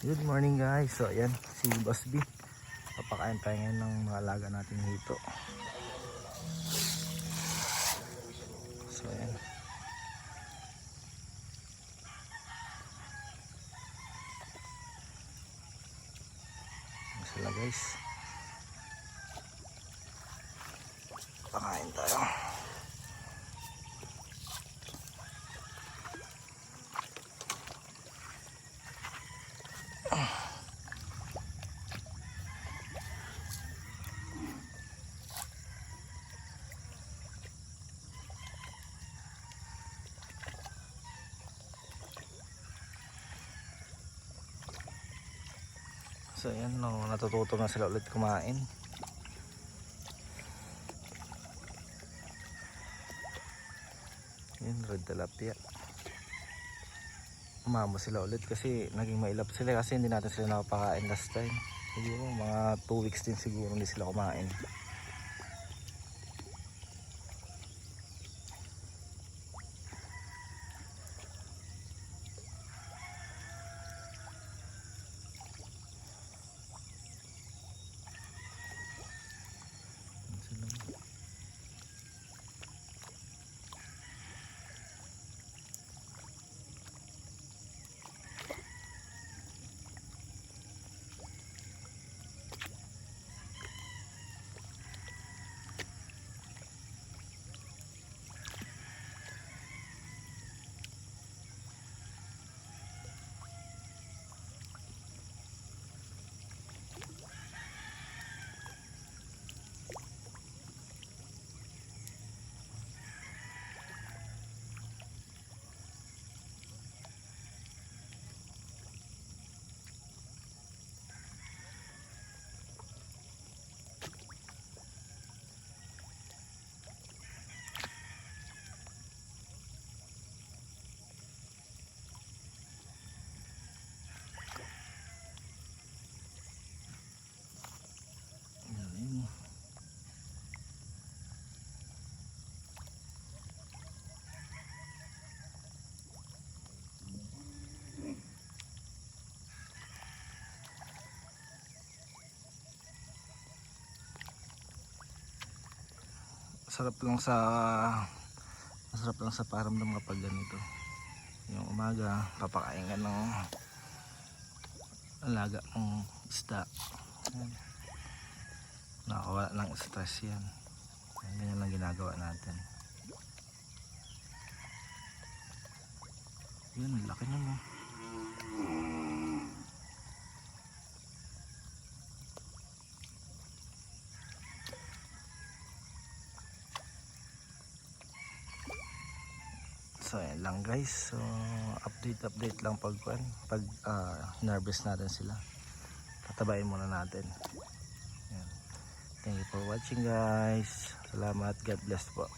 Good morning guys. So ayan, si Boss B. Papakain tayo ngayon ng mga alaga natin dito. So ayan. Sila guys. Pakain tayo. So ayan, no, natututo na sila ulit kumain. Yun, red tilapia. Umamo sila ulit kasi naging mailap sila kasi hindi natin sila nakapakain last time. Siguro mga 2 weeks din siguro hindi sila kumain. Masarap lang sa paramdam kapag ganito. Yung umaga papakain ka ng alaga ng isda. Nakawala ng stress yan. Ganyan lang ginagawa natin. Yun, laki na mo. So ayan lang guys. So update lang pag harvest natin sila. Tatabain muna natin. Ayan. Thank you for watching guys. Salamat. God bless po.